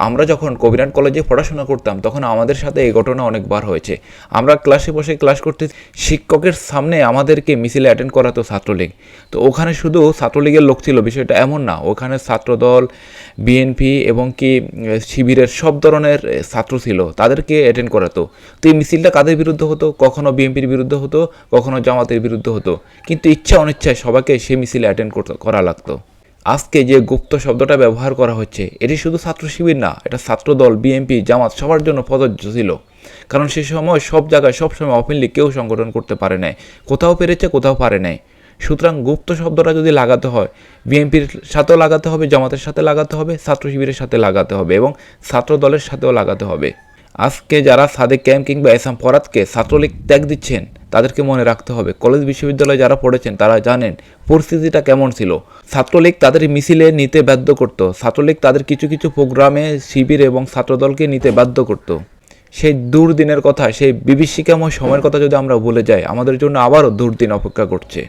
আমরা যখন কবিরাট কলেজে পড়াশোনা করতাম তখন আমাদের সাথে এই ঘটনা অনেকবার হয়েছে। আমরা ক্লাসে বসে ক্লাস করতে শিক্ষকের সামনে আমাদেরকে মিছিলে অ্যাটেন্ড করাতো ছাত্রলীগ। তো ওখানে শুধু ছাত্রলীগের লোক ছিল বিষয়টা এমন না, ওখানে ছাত্রদল, বিএনপি এবং কি শিবিরের সব ধরনের ছাত্র ছিল, তাদেরকে অ্যাটেন্ড করাতো। তো এই মিছিলটা কাদের বিরুদ্ধে হতো? কখনো বিএনপির বিরুদ্ধে হতো, কখনো জামাতের বিরুদ্ধে হতো, কিন্তু ইচ্ছা অনিচ্ছায় সবাইকে সেই মিছিলে অ্যাটেন্ড করা লাগতো। আজকে যে গুপ্ত শব্দটা ব্যবহার করা হচ্ছে এটি শুধু ছাত্র শিবির না, এটা ছাত্রদল, বিএনপি, জামাত সবার জন্য প্রযোজ্য ছিল। কারণ সে সময় সব জায়গায় সবসময় ওপেনলি কেউ সংগঠন করতে পারে নাই, কোথাও পেরেছে কোথাও পারে নাই। সুতরাং গুপ্ত শব্দটা যদি লাগাতে হয়, বিএনপির সাথেও লাগাতে হবে, জামাতের সাথে লাগাতে হবে, ছাত্র শিবিরের সাথে লাগাতে হবে এবং ছাত্র দলের সাথেও লাগাতে হবে। আজকে যারা সাদেক ক্যাম্প কিংবা এসাম ফরাদকে ছাত্রলীগ ত্যাগ দিচ্ছেন তাদেরকে মনে রাখতে হবে, কলেজ বিশ্ববিদ্যালয়ে যারা পড়েছেন তারা জানেন পরিস্থিতিটা কেমন ছিল। ছাত্রলীগ তাদের মিছিলে নিতে বাধ্য করত, ছাত্রলীগ তাদের কিছু কিছু প্রোগ্রামে শিবির এবং ছাত্রদলকে নিতে বাধ্য করত। সেই দুর্দিনের কথা, সেই বিভীষিকাময় সময়ের কথা যদি আমরা ভুলে যাই, আমাদের জন্য আবারও দুর্দিন অপেক্ষা করছে।